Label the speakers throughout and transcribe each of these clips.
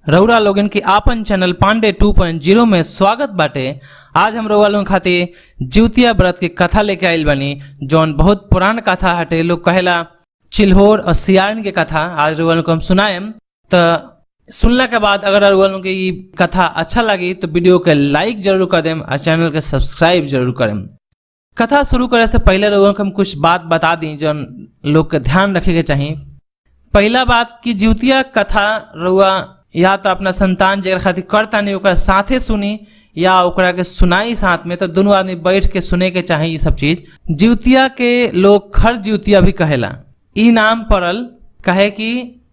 Speaker 1: रउरा लोगन के आपन चैनल पांडे 2.0 में स्वागत बाटे। आज हम रउरा लोगन खातिर जिउतिया व्रत के कथा लेके आइल बानी, जौन बहुत पुरान कथा हटे। लोग कहेला चिल्होर और सियारन के कथा आज रउरा लोगन को हम सुनाएम। तो सुनला के बाद अगर रउरा लोगन के ये कथा अच्छा लगी तो वीडियो के लाइक जरूर कर देम और चैनल के सब्सक्राइब जरूर करें। कथा शुरू करे से पहले रउरा को हम कुछ बात बता दी जौन लोग के ध्यान रखे के चाहिए। पहला बात कि जिउतिया कथा रउआ या तो अपना संतान जगह खातिर करता नहीं ओकरा साथे सुनी या ओकरा के सुनाई साथ में, तो दोनों आदमी बैठ के सुने के चाहिए। ये सब चीज जिउतिया के लोग खर जिउतिया भी कहेला। ई नाम पड़ल कहे कि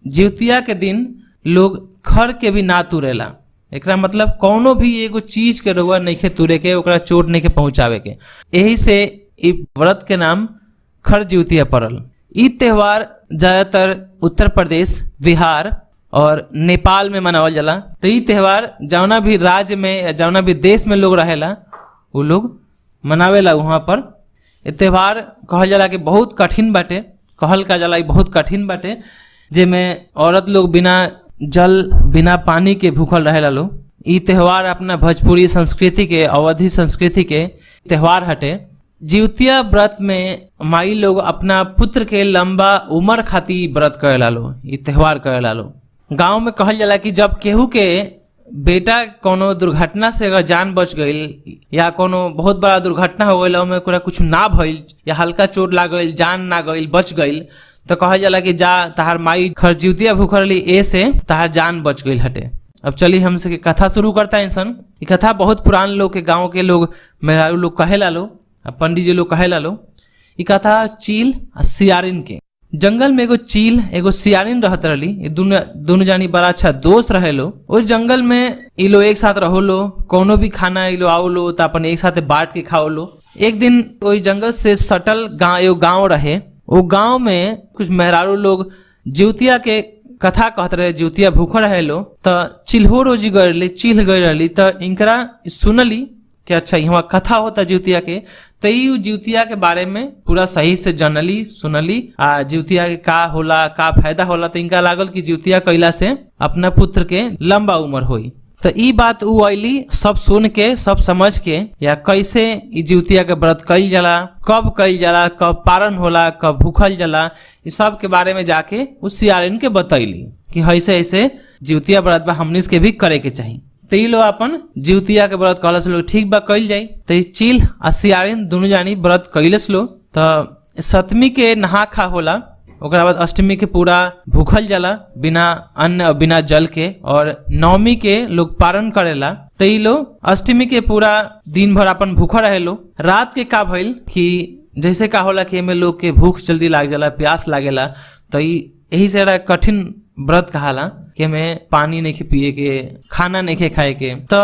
Speaker 1: जिउतिया के दिन लोग खर के भी ना तुरेला। एकरा मतलब कौनो भी एगो चीज के रउआ नइखे तुरे के, ओकरा चोट नइखे पहुंचावे के। यही से ई व्रत के नाम खर जिउतिया पड़ल। ई त्योहार ज्यादातर उत्तर प्रदेश, बिहार और नेपाल में मनावल जाला। तो ये त्यौहार जौना भी राज्य में या जौना भी देश में लोग रहेला वो लोग मनावेला। वहाँ पर ये त्यौहार कहल जाला कि बहुत कठिन बाटे। कहल का जाला बहुत कठिन बाटे, जेमें औरत लोग बिना जल बिना पानी के भूखल रहेला लोग। ये त्यौहार अपना भोजपुरी संस्कृति के, अवधी संस्कृति के त्यौहार हटे। जिउतिया व्रत में माई लोग अपना पुत्र के लंबा उम्र खातिर व्रत करेला लो, ये त्यौहार करेला लो। गांव में कहल जाला कि जब केहू के बेटा कोनो दुर्घटना से अगर जान बच गई या कोनो बहुत बड़ा दुर्घटना हो गई, ओमे ओकरा कुछ ना भइल या हल्का चोट लाग गई, जान ना गई, बच गई, तो कहल जाला कि जा तहार माई खरजिउतिया भूखरली ए से तहार जान बच गई हटे। अब चलिए हमसे कथा शुरू करता है इंसान। ये कथा बहुत पुरान लोग के, गाँव के लोग, मेहरारू लोग कहेला लो, पंडित जी लोग कहेला लो। ये कथा चील और सियारिन के। जंगल में एगो चील एगो सियारिन रहत रहली। ये दोनों जानी बड़ा अच्छा दोस्त रहे लो। उस जंगल में ये लोग एक साथ रहो लो, कोनो भी खाना ये लोग आओ लो तो अपन एक साथ बांट के खाओ लो। एक दिन वही जंगल से सटल एगो गाँव रहे। वो गाँव में कुछ मेहरारू लोग जिउतिया के कथा कहत रहे, जिउतिया भूख रहे लो। तो चिल्हो रोजी गई, चिल्ह गई रही। तो इनकरा सुनली कि अच्छा यहाँ कथा होता जिउतिया के। तो ये जिउतिया के बारे में पूरा सही से जानली, सुनली आ जिउतिया के का होला, का फायदा होला। तो इनका लागल कि जिउतिया कैला से अपना पुत्र के लंबा उम्र होई। तो ई बात उ अली सब सुन के, सब समझ के, या कैसे ई जिउतिया के व्रत कइल जाला, कब कइल जाला, कब पारण होला, कब भूखल जाला, इस सब के बारे में जाके उस सियारिन के बतैली कि ऐसे ऐसे जिउतिया व्रत बा, हमनी के भी करे के चाहिए। तो ये लोग अपन जिउतिया के व्रत कहला से लोग ठीक बा कइल जाई। तो ये चील आ सियारिन दोनों जानी व्रत कइलस लो। तो सप्तमी के नहा खा होला, ओकरा बाद अष्टमी के पूरा भूखल जाला बिना अन्न और बिना जल के, और नवमी के लोग पारण करेला। तो ये लोग अष्टमी के पूरा दिन भर अपन भूखा रहे लो। रात के का भइल कि जैसे का होला कि एमे लोग के भूख जल्दी लाग जाला, प्यास लागेला। तो यही से कठिन व्रत कहाला कि में पानी नहीं पिए के, खाना नहीं खाए के। तो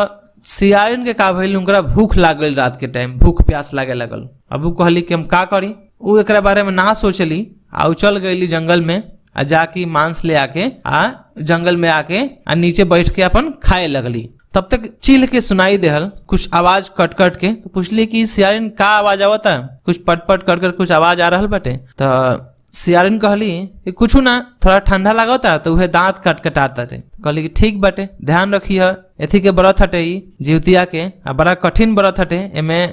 Speaker 1: सियारिन के का भइल, उनकरा भूख लाग गई रात के टाइम, भूख प्यास लागे लगल। अब वो कहली कि हम का करी। वो एकरा बारे में ना सोचली आ चल गईली जंगल में आ जाके मांस ले आके आ जंगल में आके आ नीचे बैठ के अपन खाए लगली। तब तक चील के सुनाई देहल कुछ आवाज कट कट के। तो पूछली कि सियारिन का आवाज आवता, कुछ पट पट कर कर कुछ आवाज आ रहल बाटे। तो सियारिन कहली कि कुछ ना, थोड़ा ठंडा लागता तो वह दांत कटकटाता रे। कहली कि ठीक बाटे, ध्यान रखिए, एथी के व्रत हटे जिउतिया के, आ बड़ा कठिन व्रत हटे, एमे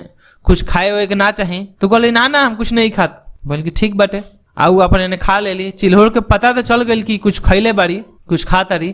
Speaker 1: कुछ खाए हुए के ना चाही। तो कहली ना ना हम कुछ नहीं खात। बोल कि ठीक बाटे। आऊ अपन एने खा लेली। चिल्होर के पता तो चल गई कि कुछ खैले बाड़ी, कुछ खा तारी।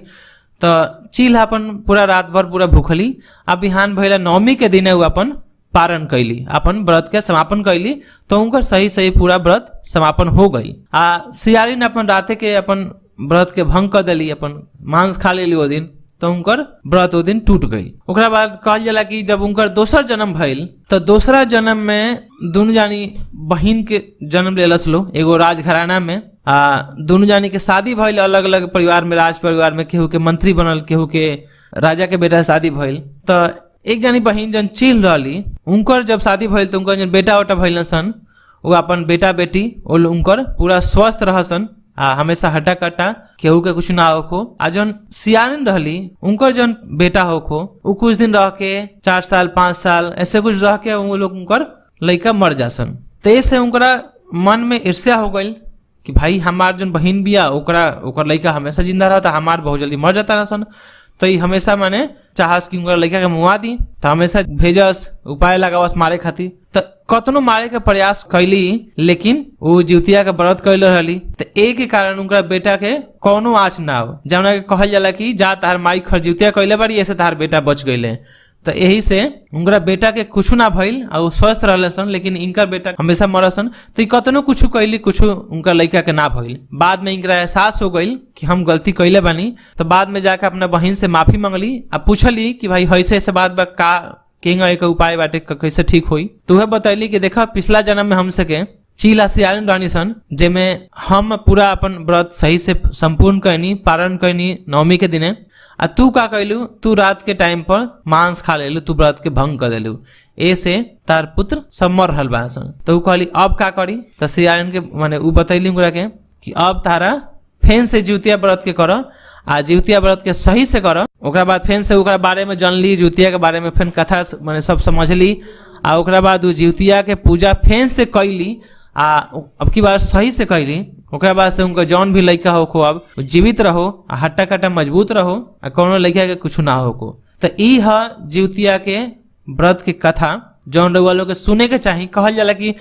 Speaker 1: तो चील अपन पूरा रात भर पूरा भूखली। अब बिहान भइला नवमी के दिन अपन पारण कैली, अपन व्रत के समापन कैली। तो उनका सही सही पूरा व्रत समापन हो गई। आ सियारिन अपन राते के अपन व्रत के भंग कर दिली, अपन मांस खा लेली वो दिन। तो उनकर व्रत वो दिन टूट गई। ओकरा बाद कहल जाला कि जब उनकर दोसर जन्म भइल तो दूसरा जन्म में दोनों जानी बहिन के जन्म लेलस लो एगो राजघराना में। दोनों जानी के शादी भइल अलग अलग परिवार में, राज परिवार में। केहू के मंत्री बनल, केहू के राजा के बेटा शादी भइल। तो एक जानी बहिन जन चील रहली, उनकर जब शादी भइल तो उनकर जन बेटा उटा भइल सन, वो अपन बेटा बेटी उनकर पूरा स्वस्थ रहसन, हमेशा हड्डा कट्टा, केहू के कुछ ना होखो। आ जन सियारिन रहली, उनकर जन बेटा होखो, वो कुछ दिन रह के 4 साल 5 साल ऐसे कुछ रह के वो लोग उनकर लड़का मर जासन। तो ऐसे उनकरा मन में ईर्ष्या हो गई कि भाई हमार जन बहिन बिया ओकर लड़का हमेशा जिंदा रहता, हमार बहुत जल्दी मर जाता ना सन। तो ई हमेशा माने चाहस कि उनका लड़का के मुआ दी, तो हमेशा भेजस उपाय लगावस मारे खातिर। तो कतनो मारे के प्रयास कैली लेकिन वो जिउतिया के व्रत कैले रहली, तो एक के कारण उनका बेटा के कौनो आँच ना हो, जौना के कहल जाला कि जा तार माई खरजिउतिया कैले बारी ऐसे तार बेटा बच गईले। तो यही से उनका बेटा के कुछ ना भइल और वो स्वस्थ रहले सन, लेकिन इनका बेटा हमेशा मरसन। तो ई कतनो कुछ कैली कुछ उनका लड़का के ना भइल। बाद में इनका एहसास हो गई कि हम गलती कैले बानी, तो बाद में जाकर अपना बहन से माफी मांगली आ पूछली कि भाई ऐसे ऐसे बात बा, का केंगा एक उपाय बाटे कैसे ठीक होई। तो वह बतैली कि देखा पिछला जन्म में हमसे के चील आ सियारिन रानी सन, जेमे हम पूरा अपन व्रत सही से संपूर्ण कैनी, पारण कैनी नवमी के दिने, आ तू का कैलू, तू रात के टाइम पर मांस खा लेलू, तू व्रत के भंग कर देलू, ऐसे तार पुत्र सब मर रहल बा सन। तो कहली अब का करी, तो सियारिन के माने उ बतैली उनकरा के कि अब तारा फेन से जिउतिया व्रत के कर, आ जिउतिया व्रत के सही से कर। ओकरा बाद फेन से ओकरा बारे में जानली, जिउतिया के बारे में फेन कथा माने सब समझली, आ ओकरा बाद उ जिउतिया के पूजा फेन से कैली, आ अब की बार सही से कैली। ओकरा बाद से उनका जौन भी लड़का हो अब जीवित रहो, आ हट्टा कट्टा मजबूत रहो, आ कोनो लड़का के कुछ ना हो को। तो ई है जिउतिया के व्रत के कथा, जौन रउआ लोग के सुने के चाही। कहल जाला कि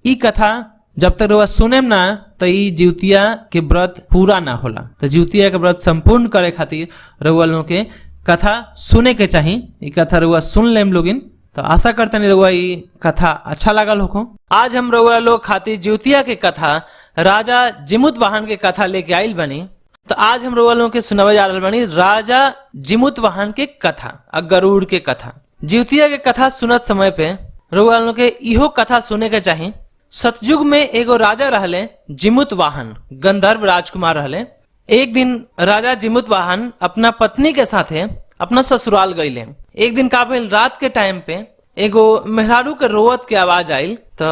Speaker 1: ई कथा जब तक रउआ सुने ना तो ई जिउतिया के व्रत पूरा ना होला। तो जिउतिया के व्रत संपूर्ण करे खातिर रउआ लोग के कथा सुने के चाही। ई कथा रउआ सुन लेम लोगिन, तो आशा करते नहीं रउआ ई कथा अच्छा लागल होको। आज हम रउआ लोग खातिर जिउतिया के कथा राजा जिमुत वाहन के कथा लेके आइल बनी। तो आज हम रउआ लोग के सुनावे जा रहल बनी राजा जिमुत वाहन के कथा आ गरुड़ के कथा। जिउतिया के कथा सुनत समय पे रउआ लोग के इहो कथा सुने के चाही। सतयुग में एगो राजा रहले जिमुत वाहन, गंधर्व राजकुमार रहले। एक दिन राजा जिमुत वाहन अपना पत्नी के साथे अपना ससुराल गईले। एक दिन का भइल, रात के टाइम पे एगो मेहरारू के रोवत के आवाज आइल। तो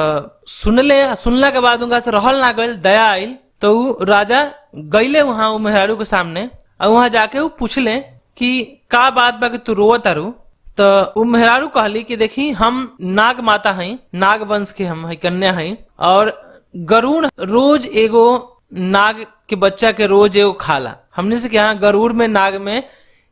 Speaker 1: सुनला के बाद उनका से रहल ना गइल, दया आइल। तो उ राजा गईले वहां उ मेहरारू के सामने, और वहां जाके उ पूछले कि का बात बा कि तू रोवत तारू। तो उ मेहरारू कहली कि देखी हम नाग माता हई, नाग वंश के हम हई, कन्या हई, और गरुड़ रोज एगो नाग के बच्चा के रोज एगो खाला। हमने से यहाँ गरुड़ में नाग में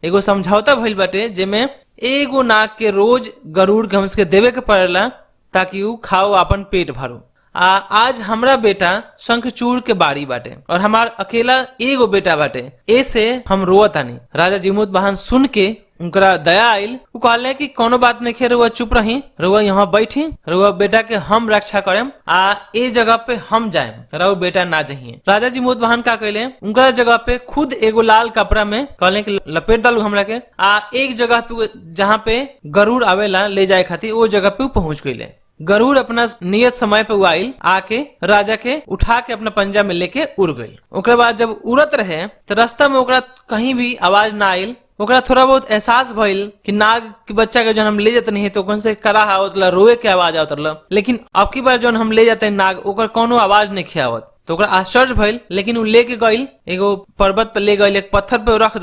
Speaker 1: एगो समझौता भइल बाटे, जेमे एगो नाग के रोज गरुड़ के हमसे देवे के पड़ेला ताकि उ खाओ अपन पेट भरो। आज हमरा बेटा शंखचूड़ के बारी बाटे और हमार अकेला एगो बेटा बाटे, ऐसे हम रोवतानी। राजा जिमुत वाहन सुन के उनकरा दया आइल। उ कहले कि कोनो बात नहीं, रउआ चुप रही, रउआ यहाँ बैठी, रउआ बेटा के हम रक्षा करेम, आ ए जगह पे हम जाएम, रउआ बेटा ना जाइए। राजा जिमुत वाहन का कहले, उनकरा जगह पे खुद एगो लाल कपड़ा में कहले कि लपेट डालू हमरा के, आ एक जगह पे जहाँ पे गरुड़ आवेला ले जाए खातिर वो जगह पे पहुंच गईले। गरुड़ अपना नियत समय पे आइल, आके राजा के उठा के अपना पंजा में लेके उड़ गई। ओकरा बाद जब उड़त रहे तो रास्ता में ओकरा कहीं भी आवाज ना आइल। ओकरा थोड़ा बहुत एहसास भइल कि नाग के बच्चा के जब हम ले जाते नहीं तो कौन से करा आवत, रोए के आवाज आवत, लेकिन अब की बार जब हम ले जाते नाग ओकर कोनो आवाज नहीं खियावत। तो ओकरा आश्चर्य भइल, लेकिन उ लेके गइल एगो पर्वत पे ले गइल, एक पत्थर पे रख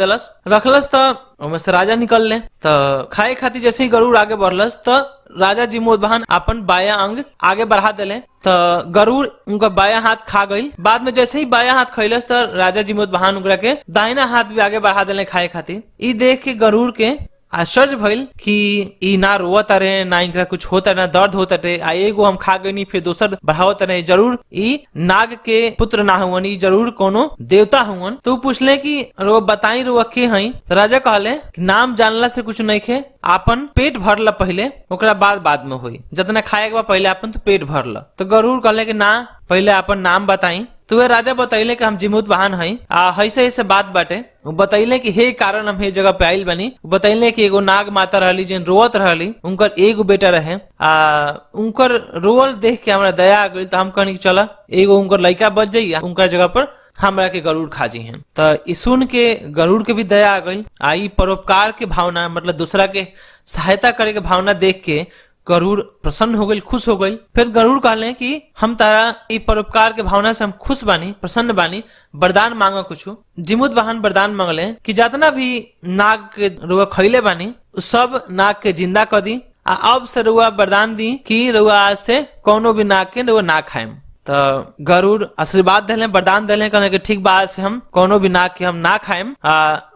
Speaker 1: रखलस। तो ओमे से राजा निकल ले। तो खाए खातिर जैसे ही गरुड़ आगे बढ़लस तो राजा जिमुत वाहन अपन बाया अंग आगे बढ़ा देले। तो गरुड़ उनका बाया हाथ खा गई। बाद में जैसे ही बाया हाथ खैलस तो राजा जिमुत वाहन उनकरा के दाहिना हाथ भी आगे बढ़ा देले खाए खातिर। ई देख के गरुड़ के आश्चर्य भइल कि ई ना रोवत रहे, ना इनकरा कुछ होता, ना दर्द होता रहे, आ एगो हम खा गई फिर दोसर बढ़ावत रहे, जरूर ई नाग के पुत्र ना हुवन, ई जरूर कोनो देवता हुवन। तो पूछले कि रो बताई रो के हई। राजा कहले कि नाम जानला से कुछ नहीं खे, आपन पेट भरला पहले, ओकरा बाद में होई, जितना खाए के बाद पहले आपन तो पेट भरला। तो गरुड़ कहले कि ना पहले आपन नाम बताई। तो वे राजा बतैले कि हम जिमुत वाहन हई, ऐसे ऐसे बात बाटे। बतैले कि हे कारण हम हे जगह पे आइल बनी। बतैले कि एगो नाग माता रहली जिन रोवत रहली, उनकर एगो बेटा रहे। उनकर रोवल देख के हमरा दया आ गई। तो हम कहनी चला एगो उनकर लड़का बच जाइए, उनकर जगह पर हमरा के गरुड़ खा जी हैं। तो ई सुन के गरुड़ के भी दया आ गई। आई परोपकार के भावना, मतलब दूसरा के सहायता करे के भावना देख के गरुड़ प्रसन्न हो गई, खुश हो गई। फिर गरुड़ कहले कि हम तारा ई परोपकार के भावना से हम खुश बानी, प्रसन्न बानी, वरदान मांगो कुछ। जिमुत वाहन वरदान मांगले कि जितना भी नाग के रुआ खैले बानी सब नाग के जिंदा कर दी, अब से रुआ वरदान दी कि रुआ आज से कोनो भी नाग के रुआ ना खाएम। तो गरुड़ आशीर्वाद दिले, वरदान दिले, कहने के ठीक बात से हम कोनो भी नाग के हम ना खाएम।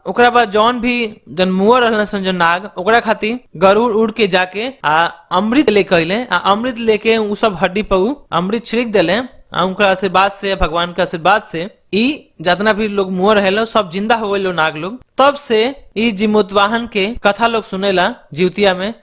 Speaker 1: ओकरा बाद जौन भी जन मुअर रहलन सन जो नाग, ओकरा खातिर गरुड़ उड़ के जाके अमृत लेके अइले। अमृत लेके उ सब हड्डी पर अमृत छिड़क दिले। उनका आशीर्वाद से, भगवान के आशीर्वाद से ई जितना भी लोग मुअर रहेलो सब जिंदा हो गए नाग लोग। तब से ई जिमुतवाहन के कथा लोग सुनेला जिउतिया में,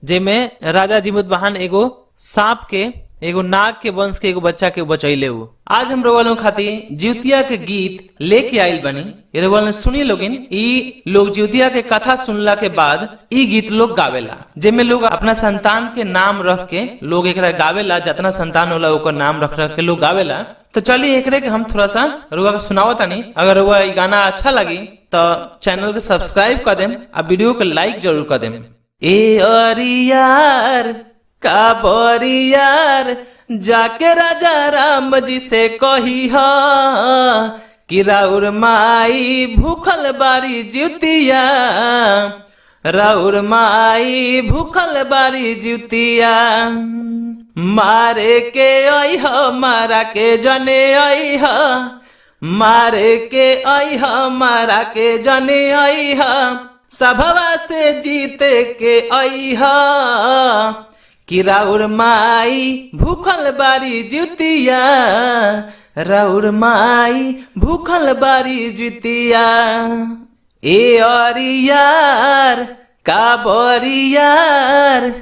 Speaker 1: जेमे राजा जिमुतवाहन एगो सांप के, एगो नाग के वंश के एगो बच्चा के बचैले हु। आज हम लोग खातिर जिउतिया के गीत लेके आइल बनी। ये लोग सुनी लोगिन। ई लोग जिउतिया के कथा सुनला के बाद ई गीत लोग गावेला, जेमे लोग अपना संतान के नाम रख के लोग एकरा गावेला। जितना संतान होला ओकर नाम रख के लोग गावेला। तो चलिए एकरे के हम थोड़ा सा रुआ के सुनावत तानी। अगर रुआ ई गाना अच्छा लगी तो चैनल के सब्सक्राइब कर देम और वीडियो के लाइक जरूर कर देम। ए अरियार का बरियार जाके राजा राम जी से कही हा कि राउर माई भूखल बारी जिउतिया, राउर माई भूखल बारी जिउतिया। मारे के आई हा मारा के जने आई हा, मारे के आई हा मारा के जने आई हा, सभवा से जीते के आई हा कि राउर माई भूखल बारी जिउतिया, राउर माई भूखल बारी जिउतिया। ए अरियार का बरियार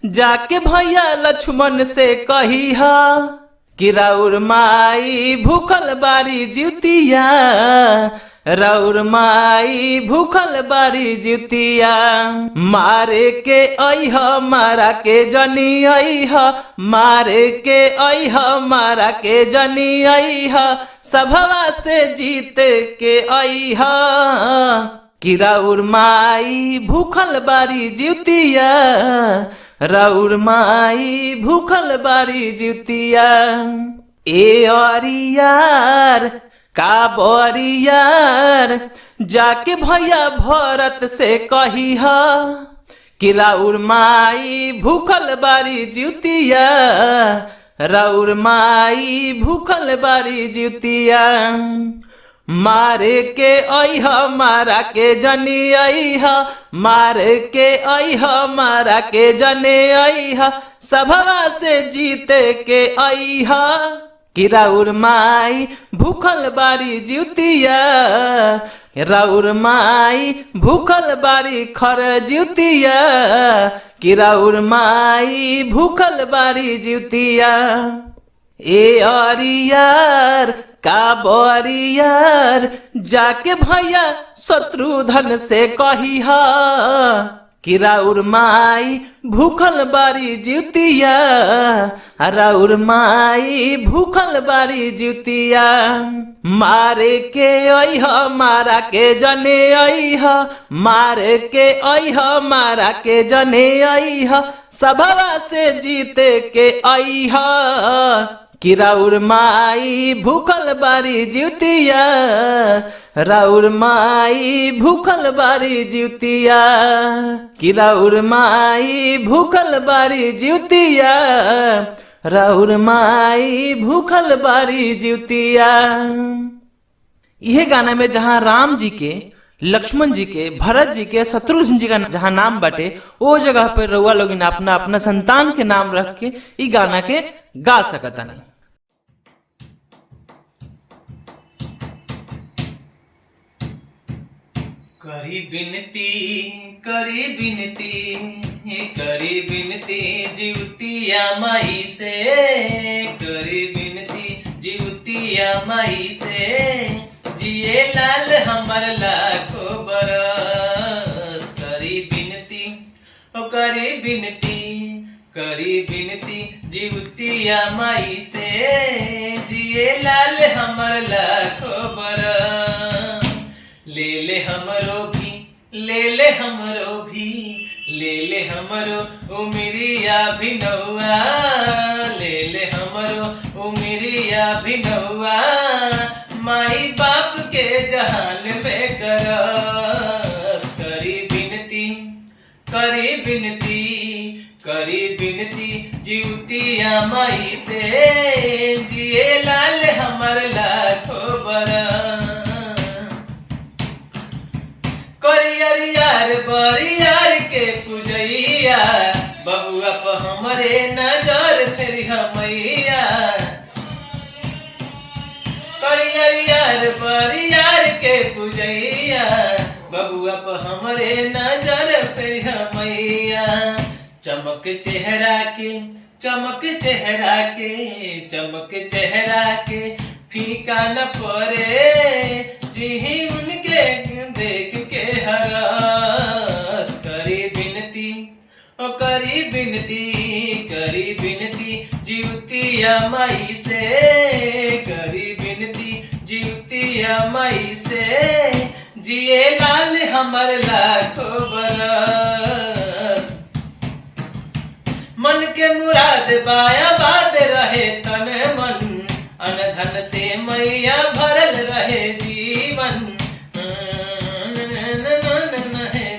Speaker 1: जाके भैया लक्ष्मण से कही हा कि राउर माई भूखल बारी जिउतिया, राउर माई भूखल बारी जिउतिया। मारे के अइह मारा के जनी अइह, मारे के अइह मारा के जनी अइह, सभवा से जीते के अइह कि राउर माई भूखल बारी जिउतिया, राउर माई भूखल बारी जिउतिया। ए अरियार का बरियार जाके भैया भरत से कही हा कि राउर माई भूखल बारी जिउतिया, राउर माई भूखल बारी जिउतिया। मारे के अइह मारा के जनी अइह, मारे के अइह मारा के जने अइह, सभवा से जीते के अइह कि राउर माई भूखल बारी जिउतिया, राउर माई भूखल बारी खर जिउतिया, कि राउर माई भूखल बारी जिउतिया। ए अरियार का बरियार जाके भैया शत्रुधन से कही हा कि राउर माई भूखल बारी जिउतिया, राउर माई भूखल बारी जिउतिया। मारे के अइह मारा के जने अइह, मारे के अइह मारा के जने अइह, सभवा से जीते के अइह कि राउर माई भूखल बारी जिउतिया, राउर माई भूखल बारी जिउतिया, कि राउर माई भूखल बारी जिउतिया, राउर माई भूखल बारी जिउतिया। यह गाना में जहाँ राम जी के, लक्ष्मण जी के, भरत जी के, शत्रुघ्न जी का जहाँ नाम बटे, वो जगह पे रउआ लोग अपना अपना संतान के नाम रख के ई गाना के गा सकता नहीं। करी बिनती करी बिनती करी बिनती जिउतिया माई से, करी बिनती जिउतिया माई से, जिए लाल हमर लाखो बरस। करी बिनती ओ करी बिनती करी बिनती जिउतिया माई से, जिए लाल हमर लाखो बरस। ले ले हमरो भी, ले ले हमरो भी, ले ले हमरो उमिरिया भी नौआ, ले ले हमरो उमिरिया भी नौआ, माई बाप के जहान में करस। करी बिनती करी बिनती करी बिनती जिउतिया माई से, जिए करियर बरियार के पूजैया बबुआ प हमरे नजर फेरी हमैया। करियर बरियार के पूजैया बबुआ प हमरे नजर फेरी हमैया। चमक चेहरा के चमक चेहरा के चमक चेहरा के फीका न पड़े जी उनके देख के हरस। करी बिनती ओ करी बिनती जीवतिया माई से। करी बिनती जीवतिया माई से जिए लाल हमर लाखों बरस। मन के मुराद बाया बात रहे तन मन अनधन से मैया भरल रहे जीवन।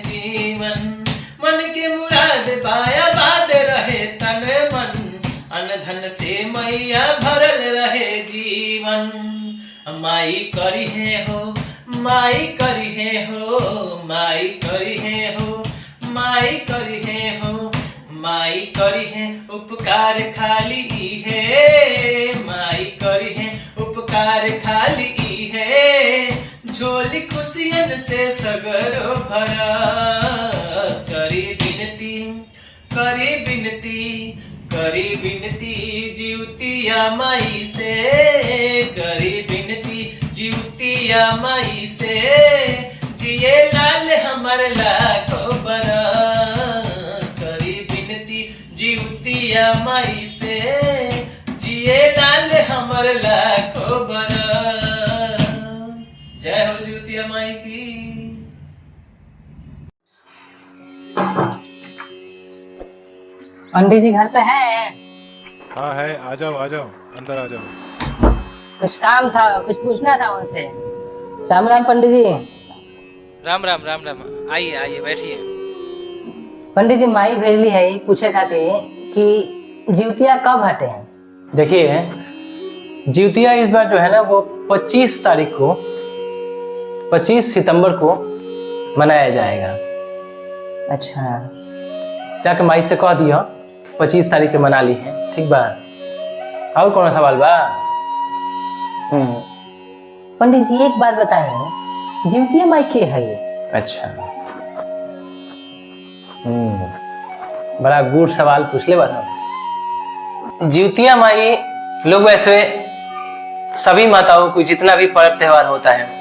Speaker 1: जीवन मन के मुराद बाया बात रहे तन मन अनधन से मैया भरल रहे जीवन। माई करी है हो माई करी है हो माई करी है हो माई करी है हो माई करी है उपकार खाली है। माई करी है उपकार खाली है झोली खुशियन से सगरो भरस। करी बिनती जीवतिया माई से। करी बिनती जीवतिया माई से जिए लाल हमर लाखों बरस। करी बिनती जीवतिया माई से जिए लाल हमर लाखों बरस। जय हो जीवतिया माई की।
Speaker 2: पंडित जी घर पे हैं?
Speaker 3: हाँ है, आ जाओ अंदर आ जाओ।
Speaker 2: कुछ काम था, कुछ पूछना था उनसे। राम राम पंडित जी।
Speaker 4: राम राम राम राम। आइए आइए बैठिए।
Speaker 2: पंडित जी माई भेजली है पूछे खातिर कि जिउतिया कब हटे हैं।
Speaker 5: देखिए जिउतिया इस बार जो है ना वो 25 तारीख को 25 सितंबर को मनाया जाएगा।
Speaker 2: अच्छा
Speaker 5: जाके माई से कह दिया 25 तारीख के मना ली है, ठीक बा। और कौन सवाल बा?
Speaker 2: पंडित जी एक बात बताइए, जिउतिया माई के है ये?
Speaker 5: अच्छा बड़ा गुड सवाल पूछ ले बता। जिउतिया माई लोग वैसे सभी माताओं को जितना भी पर्व त्योहार होता है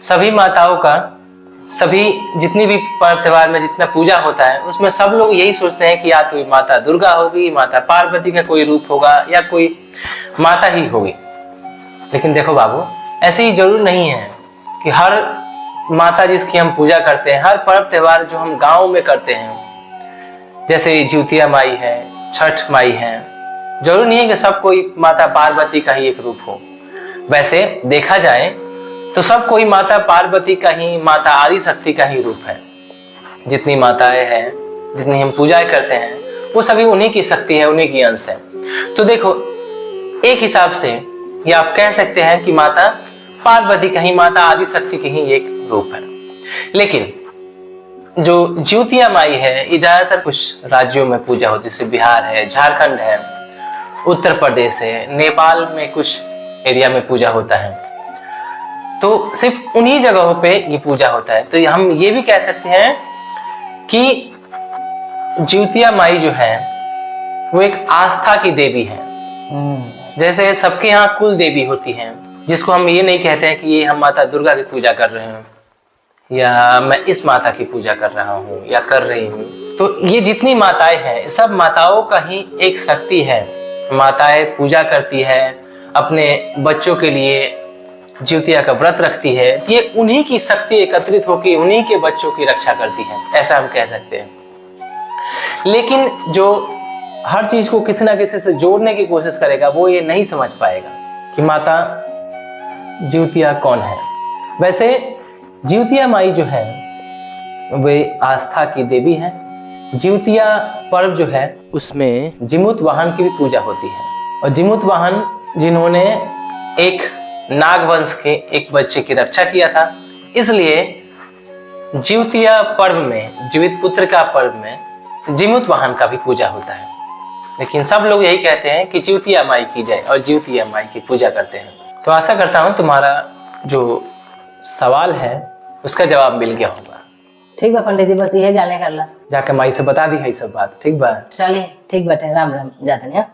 Speaker 5: सभी माताओं का सभी जितनी भी पर्व त्योहार में जितना पूजा होता है उसमें सब लोग यही सोचते हैं कि या तो माता दुर्गा होगी, माता पार्वती का कोई रूप होगा या कोई माता ही होगी। लेकिन देखो बाबू ऐसे ही जरूर नहीं है कि हर माता जिसकी हम पूजा करते हैं, हर पर्व त्योहार जो हम गांव में करते हैं जैसे जिउतिया माई है, छठ माई है, जरूर नहीं है कि सब कोई माता पार्वती का ही एक रूप हो। वैसे देखा जाए तो सब कोई माता पार्वती का ही, माता आदि शक्ति का ही रूप है। जितनी माताएं हैं, जितनी हम पूजाएं करते हैं वो सभी उन्हीं की शक्ति है, उन्हीं की अंश है। तो देखो एक हिसाब से ये आप कह सकते हैं कि माता पार्वती का ही, माता आदि शक्ति की ही एक रूप है। लेकिन जो जिउतिया माई है ये ज्यादातर कुछ राज्यों में पूजा होती है, जैसे बिहार है, झारखंड है, उत्तर प्रदेश है, नेपाल में कुछ एरिया में पूजा होता है। तो सिर्फ उन्हीं जगहों पे ये पूजा होता है। तो हम ये भी कह सकते हैं कि जिउतिया माई जो है वो एक आस्था की देवी है। जैसे सबके यहाँ कुल देवी होती हैं, जिसको हम ये नहीं कहते हैं कि ये हम माता दुर्गा की पूजा कर रहे हैं या मैं इस माता की पूजा कर रहा हूँ या कर रही हूँ। तो ये जितनी माताएं हैं सब माताओं का ही एक शक्ति है। माताएं पूजा करती है, अपने बच्चों के लिए जिउतिया का व्रत रखती है। ये उन्हीं की शक्ति एकत्रित होकर उन्हीं के बच्चों की रक्षा करती है, ऐसा हम कह सकते हैं। लेकिन जो हर चीज को किसी ना किसी से जोड़ने की कोशिश करेगा वो ये नहीं समझ पाएगा कि माता जिउतिया कौन है। वैसे जिउतिया माई जो है वे आस्था की देवी है। जिउतिया पर्व जो है उसमें जिमुत वाहन की भी पूजा होती है। और जिमुत वाहन जिन्होंने एक नाग वंश के एक बच्चे की रक्षा किया था, इसलिए जिउतिया पर्व में, जीवित पुत्र का पर्व में जीमूत वाहन का भी पूजा होता है, लेकिन सब लोग यही कहते हैं कि जिउतिया माई की जय और जिउतिया माई की पूजा करते हैं। तो आशा करता हूँ तुम्हारा जो सवाल है उसका जवाब मिल गया होगा।
Speaker 2: ठीक बा पंडित जी, बस यही जाने कर ला।
Speaker 5: जाके माई से बता दी है सब बात। ठीक बा।
Speaker 2: चलिए ठीक बाटे, राम राम, जाते हैं।